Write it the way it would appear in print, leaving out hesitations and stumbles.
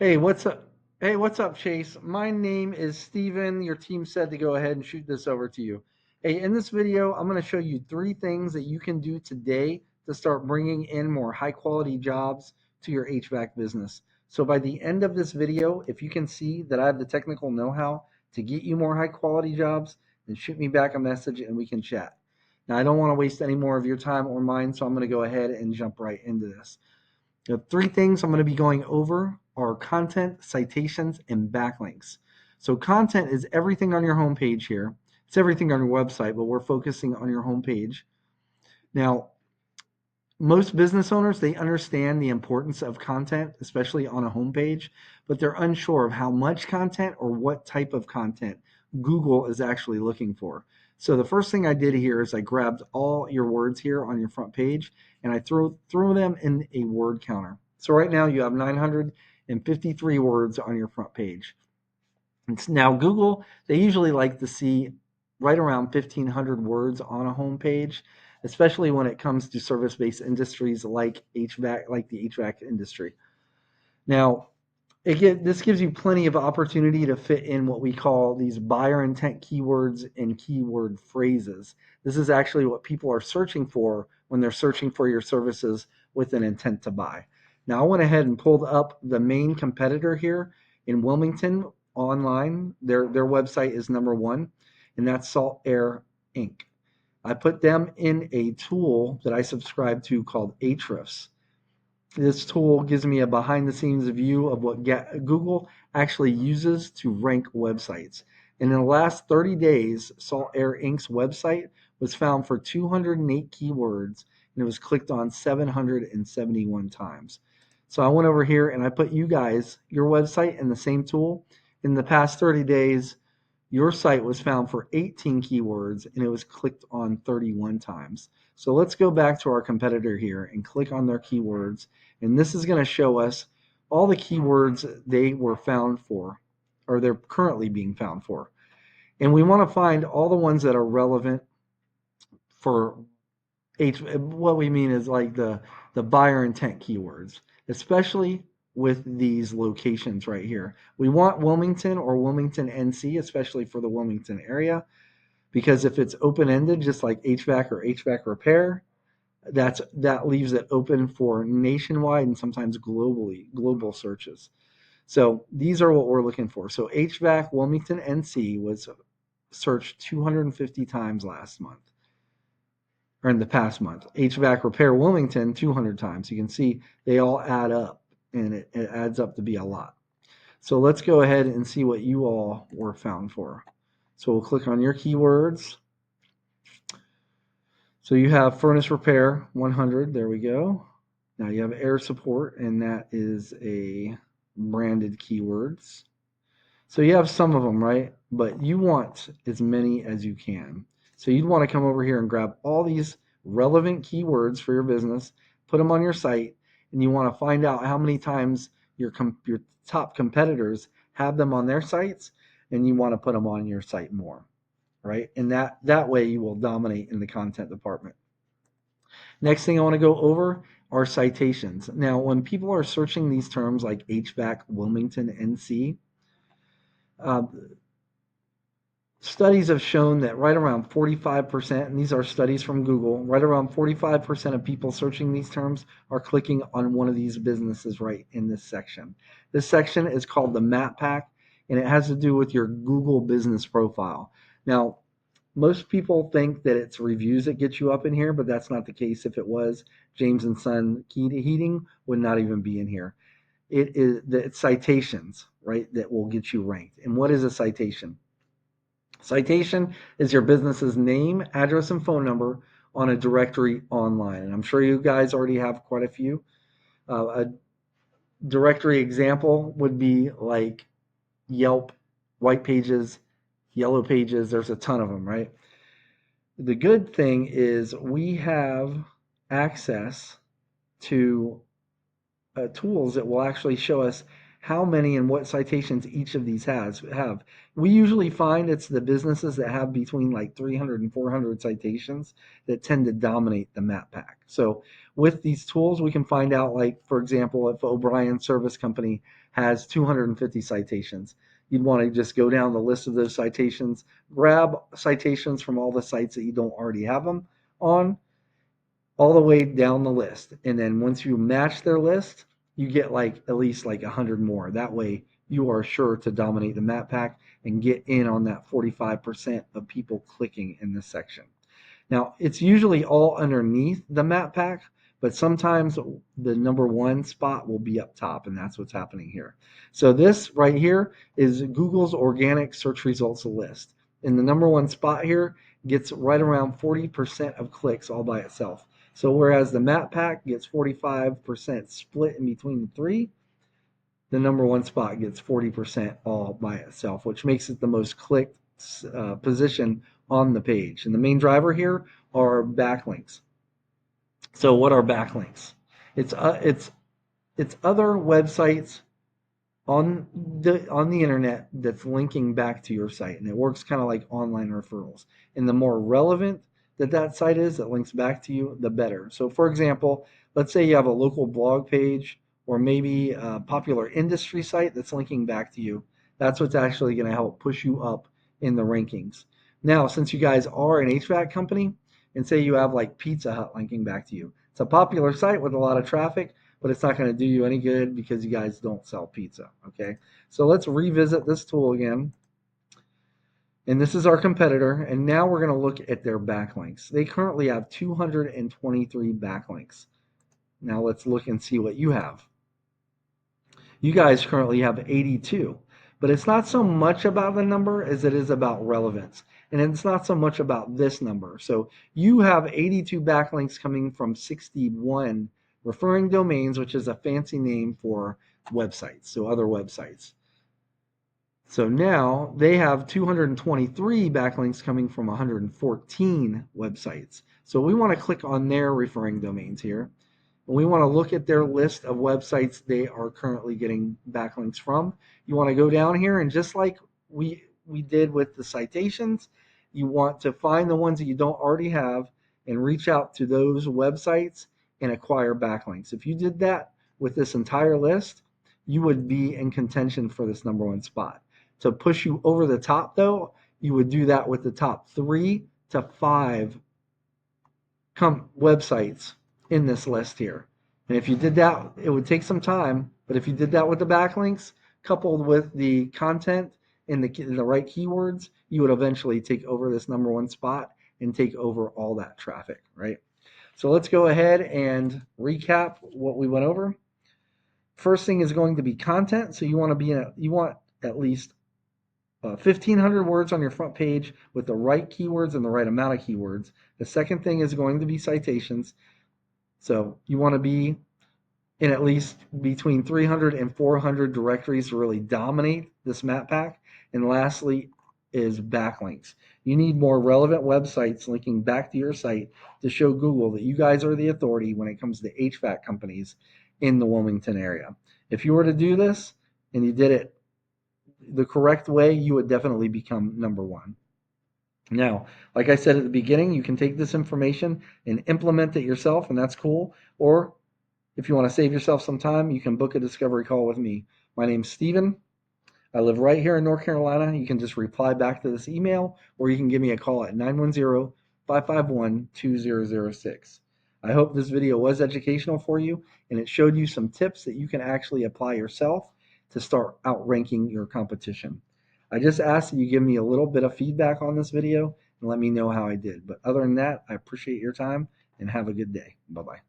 Hey, what's up? Hey, what's up, Chase? My name is Steven. Your team said to go ahead and shoot this over to you. Hey, in this video, I'm going to show you three things that you can do today to start bringing in more high quality jobs to your HVAC business. So by the end of this video, if you can see that I have the technical know-how to get you more high quality jobs, then shoot me back a message and we can chat. Now, I don't want to waste any more of your time or mine, so I'm going to go ahead and jump right into this. The three things I'm going to be going over are content, citations, and backlinks. So content is everything on your homepage here. It's everything on your website, but we're focusing on your homepage. Now, most business owners, they understand the importance of content, especially on a homepage, but they're unsure of how much content or what type of content Google is actually looking for. So the first thing I did here is I grabbed all your words here on your front page and I threw them in a word counter. So right now you have 953 words on your front page. Now Google, they usually like to see right around 1,500 words on a homepage, especially when it comes to service-based industries like HVAC, like the HVAC industry. Now, this gives you plenty of opportunity to fit in what we call these buyer intent keywords and keyword phrases. This is actually what people are searching for when they're searching for your services with an intent to buy. Now, I went ahead and pulled up the main competitor here in Wilmington online. Their website is number one, and that's Salt Air Inc. I put them in a tool that I subscribe to called Ahrefs. This tool gives me a behind the scenes view of what Google actually uses to rank websites. And in the last 30 days, Salt Air Inc.'s website was found for 208 keywords and it was clicked on 771 times. So I went over here and I put you guys, your website in the same tool. In the past 30 days, your site was found for 18 keywords and it was clicked on 31 times. So let's go back to our competitor here and click on their keywords. And this is going to show us all the keywords they were found for, or they're currently being found for. And we want to find all the ones that are relevant for what we mean is like the buyer intent keywords, especially with these locations right here. We want Wilmington or Wilmington, NC, especially for the Wilmington area, because if it's open-ended, just like HVAC or HVAC repair, that leaves it open for nationwide and sometimes global searches. So these are what we're looking for. So HVAC Wilmington, NC was searched 250 times last month, or in the past month. HVAC repair Wilmington 200 times. You can see they all add up, and it adds up to be a lot. So let's go ahead and see what you all were found for. So we'll click on your keywords. So you have furnace repair 100. There we go. Now you have air support, and that is a branded keywords. So you have some of them, right? But you want as many as you can. So you'd want to come over here and grab all these relevant keywords for your business, put them on your site, and you want to find out how many times your top competitors have them on their sites, and you want to put them on your site more, right? And that way you will dominate in the content department. Next thing I want to go over are citations. Now, when people are searching these terms like HVAC, Wilmington, NC, uh, studies have shown that right around 45%, and these are studies from Google, right around 45% of people searching these terms are clicking on one of these businesses right in this section. This section is called the Map Pack, and it has to do with your Google business profile. Now, most people think that it's reviews that get you up in here, but that's not the case. If it was, James and Son Heating would not even be in here. It's citations, right, that will get you ranked. And what is a citation? Citation is your business's name, address, and phone number on a directory online. And I'm sure you guys already have quite a few. A directory example would be like Yelp, White Pages, Yellow Pages. There's a ton of them, right? The good thing is we have access to tools that will actually show us how many and what citations each of these have. We usually find it's the businesses that have between like 300 and 400 citations that tend to dominate the map pack. So with these tools, we can find out, like, for example, if O'Brien Service Company has 250 citations, you'd want to just go down the list of those citations, grab citations from all the sites that you don't already have them on, all the way down the list. And then once you match their list, you get like at least like 100 more. That way you are sure to dominate the map pack and get in on that 45% of people clicking in this section. Now, it's usually all underneath the map pack, but sometimes the number one spot will be up top, and that's what's happening here. So this right here is Google's organic search results list. And the number one spot here gets right around 40% of clicks all by itself. So whereas the map pack gets 45% split in between the three, the number one spot gets 40% all by itself, which makes it the most clicked position on the page. And the main driver here are backlinks. So what are backlinks? It's other websites on the internet that's linking back to your site, and it works kind of like online referrals. And the more relevant that site is that links back to you, the better. So for example, let's say you have a local blog page or maybe a popular industry site that's linking back to you. That's what's actually going to help push you up in the rankings. Now, since you guys are an HVAC company, and say you have like Pizza Hut linking back to you, it's a popular site with a lot of traffic, but it's not going to do you any good because you guys don't sell pizza. Okay, so let's revisit this tool again. And this is our competitor. And now we're going to look at their backlinks. They currently have 223 backlinks. Now let's look and see what you have. You guys currently have 82, but it's not so much about the number as it is about relevance. And it's not so much about this number. So you have 82 backlinks coming from 61 referring domains, which is a fancy name for websites, so other websites. So now they have 223 backlinks coming from 114 websites. So we want to click on their referring domains here. And we want to look at their list of websites they are currently getting backlinks from. You want to go down here, and just like we did with the citations, you want to find the ones that you don't already have and reach out to those websites and acquire backlinks. If you did that with this entire list, you would be in contention for this number one spot. To push you over the top, though, you would do that with the top 3 to 5 websites in this list here. And if you did that, it would take some time, but if you did that with the backlinks coupled with the content and the right keywords, you would eventually take over this number one spot and take over all that traffic, right? So let's go ahead and recap what we went over. First thing is going to be content. So you want at least 1,500 words on your front page with the right keywords and the right amount of keywords. The second thing is going to be citations. So you want to be in at least between 300 and 400 directories to really dominate this map pack. And lastly is backlinks. You need more relevant websites linking back to your site to show Google that you guys are the authority when it comes to HVAC companies in the Wilmington area. If you were to do this and you did it the correct way, you would definitely become number one. Now, like I said at the beginning, you can take this information and implement it yourself, and that's cool. Or if you want to save yourself some time, you can book a discovery call with me. My name's Steven. I live right here in North Carolina. You can just reply back to this email, or you can give me a call at 910-551-2006. I hope this video was educational for you, and it showed you some tips that you can actually apply yourself to start outranking your competition. I just ask that you give me a little bit of feedback on this video and let me know how I did. But other than that, I appreciate your time and have a good day. Bye-bye.